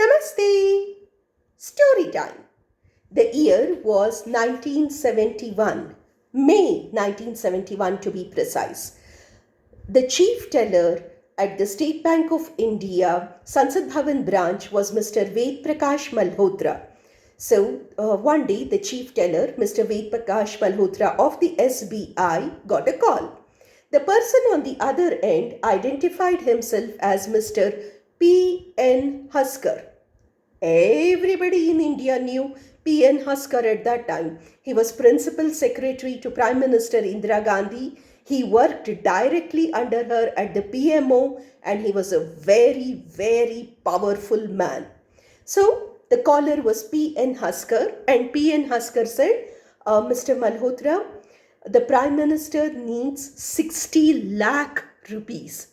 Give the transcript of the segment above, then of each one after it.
Namaste! Story time. The year was 1971, May 1971 to be precise. The chief teller at the State Bank of India, Sansad Bhavan branch, was Mr. Ved Prakash Malhotra. So one day the chief teller, Mr. Ved Prakash Malhotra of the SBI, got a call. The person on the other end identified himself as Mr. P.N. Husker. Everybody in India knew P.N. Husker at that time. He was Principal Secretary to Prime Minister Indira Gandhi. He worked directly under her at the PMO, and he was a very, very powerful man. So the caller was P.N. Husker, and P.N. Husker said, Mr. Malhotra, the Prime Minister needs 60 lakh rupees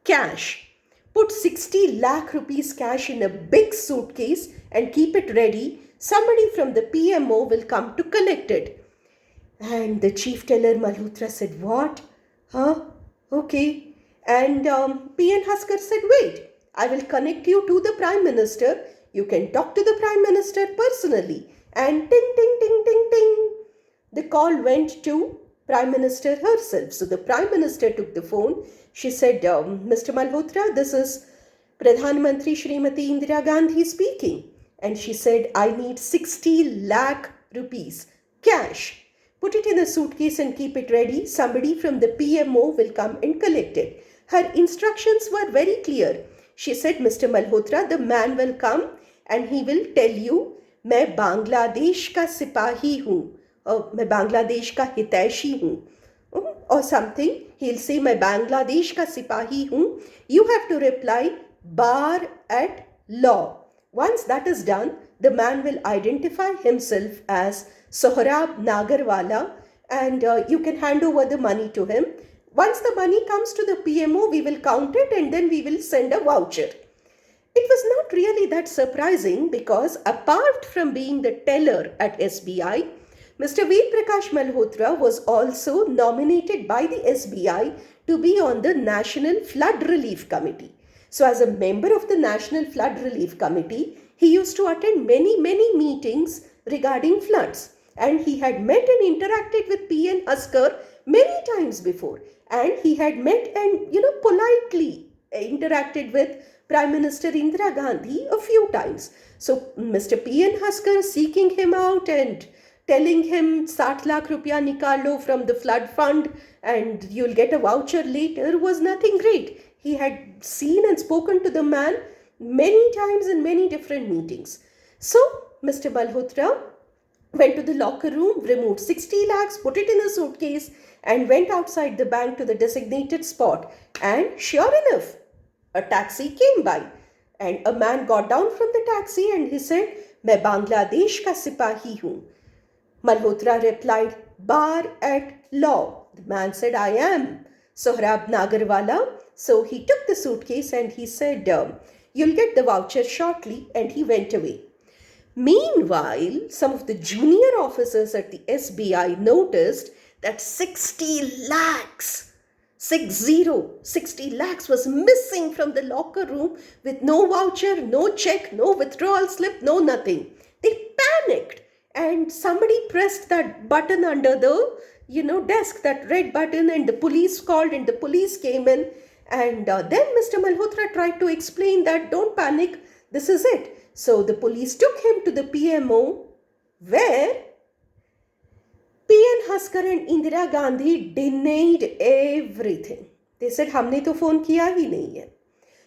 cash. Put 60 lakh rupees cash in a big suitcase and keep it ready. Somebody from the PMO will come to collect it. And the chief teller Malhotra said, what? Huh? Okay. And P.N. Husker said, wait, I will connect you to the Prime Minister. You can talk to the Prime Minister personally. And ting, ting, ting, ting, ting. The call went to Prime Minister herself. So the Prime Minister took the phone. She said, Mr. Malhotra, this is Pradhan Mantri Shrimati Indira Gandhi speaking. And she said, I need 60 lakh rupees cash. Put it in a suitcase and keep it ready. Somebody from the PMO will come and collect it. Her instructions were very clear. She said, Mr. Malhotra, the man will come and he will tell you, मैं बांग्लादेश का सिपाही हूँ. मैं बांग्लादेश का हितैषी हूँ, or something. He'll say, मैं बांग्लादेश का सिपाही हूँ. You have to reply, bar at law. Once that is done, the man will identify himself as Sohrab Nagarwala, and you can hand over the money to him. Once the money comes to the PMO, we will count it and then we will send a voucher. It was not really that surprising because apart from being the teller at SBI, Mr. Ved Prakash Malhotra was also nominated by the SBI to be on the National Flood Relief Committee. So as a member of the National Flood Relief Committee, he used to attend many meetings regarding floods. And he had met and interacted with P.N. Husker many times before. And he had met and, politely interacted with Prime Minister Indira Gandhi a few times. So Mr. P.N. Husker seeking him out and telling him 60 lakh rupiya nikalo from the flood fund and you'll get a voucher later was nothing great. He had seen and spoken to the man many times in many different meetings. So Mr. Malhotra went to the locker room, removed 60 lakhs, put it in a suitcase and went outside the bank to the designated spot. And sure enough, a taxi came by and a man got down from the taxi and he said, मैं बांग्लादेश का सिपाही हूँ. Malhotra replied, bar at law. The man said, I am Sohrab Nagarwala. So he took the suitcase and he said, you'll get the voucher shortly, and he went away. Meanwhile, some of the junior officers at the SBI noticed that 60 lakhs was missing from the locker room with no voucher, no check, no withdrawal slip, no nothing. They panicked. And somebody pressed that button under the, desk, that red button, and the police called and the police came in. And then Mr. Malhotra tried to explain that, don't panic, this is it. So the police took him to the PMO where P.N. Husker and Indira Gandhi denied everything. They said, हमने तो phone किया ही नहीं है.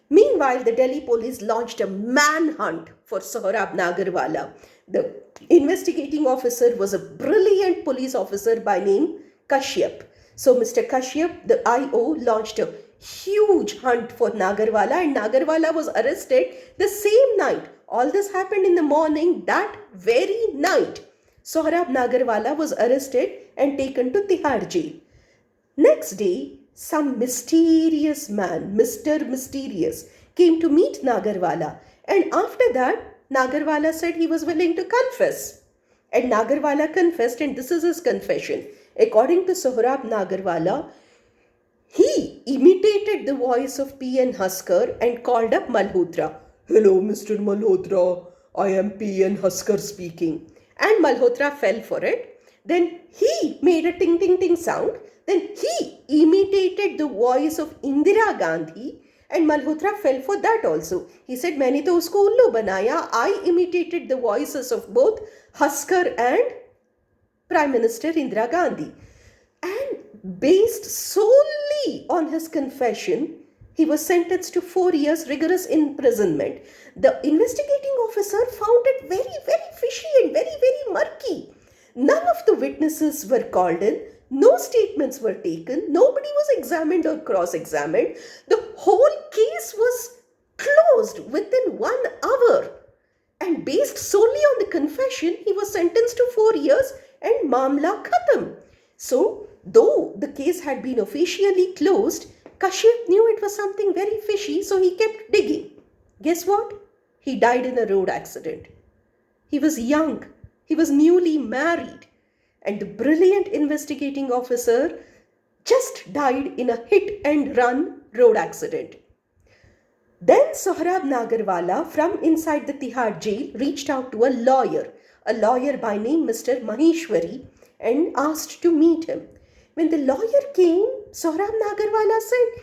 Meanwhile, the Delhi police launched a manhunt for Sohrab Nagarwala. The investigating officer was a brilliant police officer by name Kashyap. So Mr. Kashyap, the IO, launched a huge hunt for Nagarwala, and Nagarwala was arrested the same night. All this happened in the morning that very night. Sohrab Nagarwala was arrested and taken to Tihar jail. Next day, some mysterious man, Mr. Mysterious, came to meet Nagarwala, and after that, Nagarwala said he was willing to confess. And Nagarwala confessed, and this is his confession. According to Sohrab Nagarwala, he imitated the voice of P.N. Husker and called up Malhotra. "Hello, Mr. Malhotra. I am PN Husker speaking." And Malhotra fell for it. Then he made a ting ting ting sound. Then he imitated the voice of Indira Gandhi. And Malhotra fell for that also. He said, "मैंने तो उसको उल्लू बनाया." I imitated the voices of both Husker and Prime Minister Indira Gandhi. And based solely on his confession, he was sentenced to 4 years rigorous imprisonment. The investigating officer found it very, very fishy and very, very murky. None of the witnesses were called in. No statements were taken. Nobody was examined or cross-examined. The whole case was closed within 1 hour. And based solely on the confession, he was sentenced to 4 years and Mamla Khatam. So, though the case had been officially closed, Kashyap knew it was something very fishy, so he kept digging. Guess what? He died in a road accident. He was young, he was newly married, and the brilliant investigating officer just died in a hit and run road accident. Then Sohrab Nagarwala from inside the Tihar jail reached out to a lawyer by name Mr. Maheshwari, and asked to meet him. When the lawyer came, Sohrab Nagarwala said,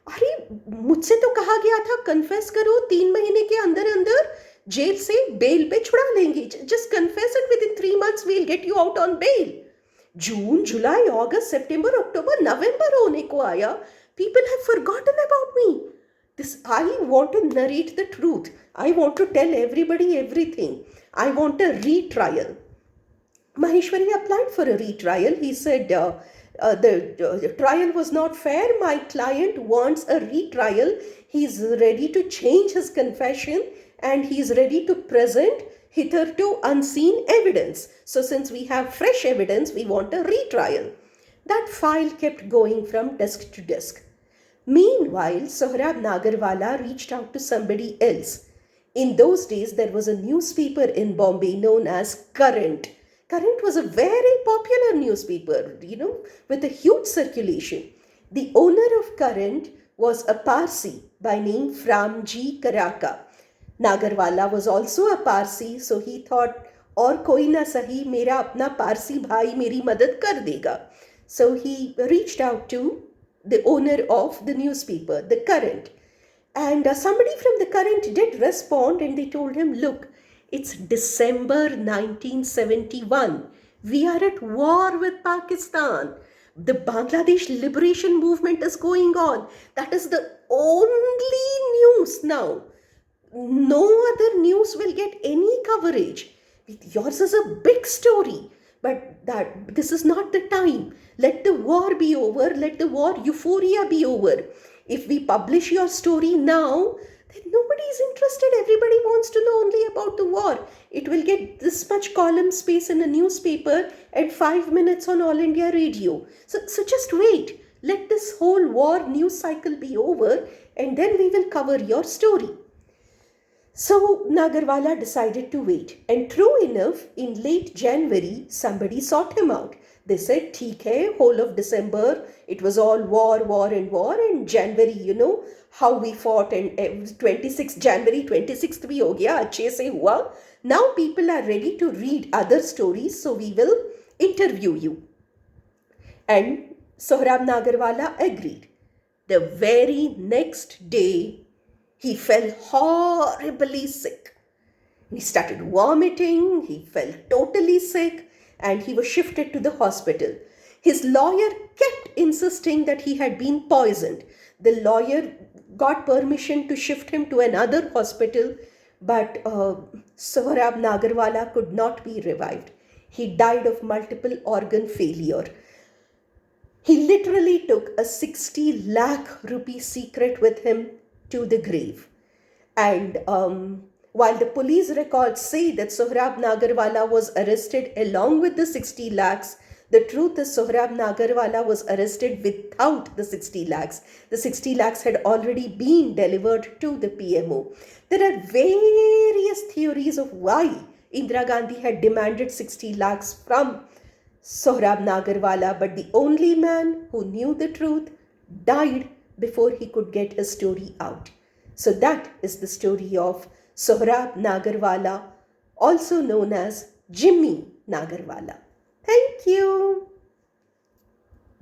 "अरे मुझसे तो कहा गया था confess करो, 3 महीने के अंदर अंदर जेल से बेल पे छुड़ा लेंगे. Just confess and within 3 months we'll get you out on bail." जून, जुलाई, अगस्त, सितंबर, अक्टूबर, नवंबर होने को आया. People have forgotten about me. I want to narrate the truth. I want to tell everybody everything. I want a retrial. Maheshwari applied for a retrial. He said, the trial was not fair. My client wants a retrial. He's ready to change his confession and he's ready to present hitherto unseen evidence. So since we have fresh evidence, we want a retrial. That file kept going from desk to desk. Meanwhile, Sohrab Nagarwala reached out to somebody else. In those days, there was a newspaper in Bombay known as Current. Current was a very popular newspaper, with a huge circulation. The owner of Current was a Parsi by name Framji Karaka. Nagarwala was also a Parsi, so he thought, और कोई ना सही, मेरा अपना पारसी भाई मेरी मदद कर देगा. So he reached out to the owner of the newspaper, the Current. And somebody from the Current did respond, and they told him, "Look, it's December 1971. We are at war with Pakistan. The Bangladesh liberation movement is going on. That is the only news now. No other news will get any coverage. Yours is a big story, but this is not the time. Let the war be over. Let the war euphoria be over. If we publish your story now, then nobody is interested. Everybody wants to know only about the war. It will get this much column space in a newspaper and 5 minutes on All India Radio. So just wait. Let this whole war news cycle be over, and then we will cover your story." So Nagarwala decided to wait, and true enough, in late January, somebody sought him out. They said, "ठीक है, whole of December, it was all war, and January, how we fought, and 26th January, 26th भी हो गया, अच्छे से हुआ. Now people are ready to read other stories, so we will interview you." And Sohrab Nagarwala agreed. The very next day, he fell horribly sick. He started vomiting, he felt totally sick, and he was shifted to the hospital. His lawyer kept insisting that he had been poisoned. The lawyer got permission to shift him to another hospital, but Sohrab Nagarwala could not be revived. He died of multiple organ failure. He literally took a 60 lakh rupee secret with him to the grave. And while the police records say that Sohrab Nagarwala was arrested along with the 60 lakhs, the truth is Sohrab Nagarwala was arrested without the 60 lakhs. The 60 lakhs had already been delivered to the PMO. There are various theories of why Indira Gandhi had demanded 60 lakhs from Sohrab Nagarwala, but the only man who knew the truth died before he could get his story out. So that is the story of Sohrab Nagarwala, also known as Jimmy Nagarwala. Thank you.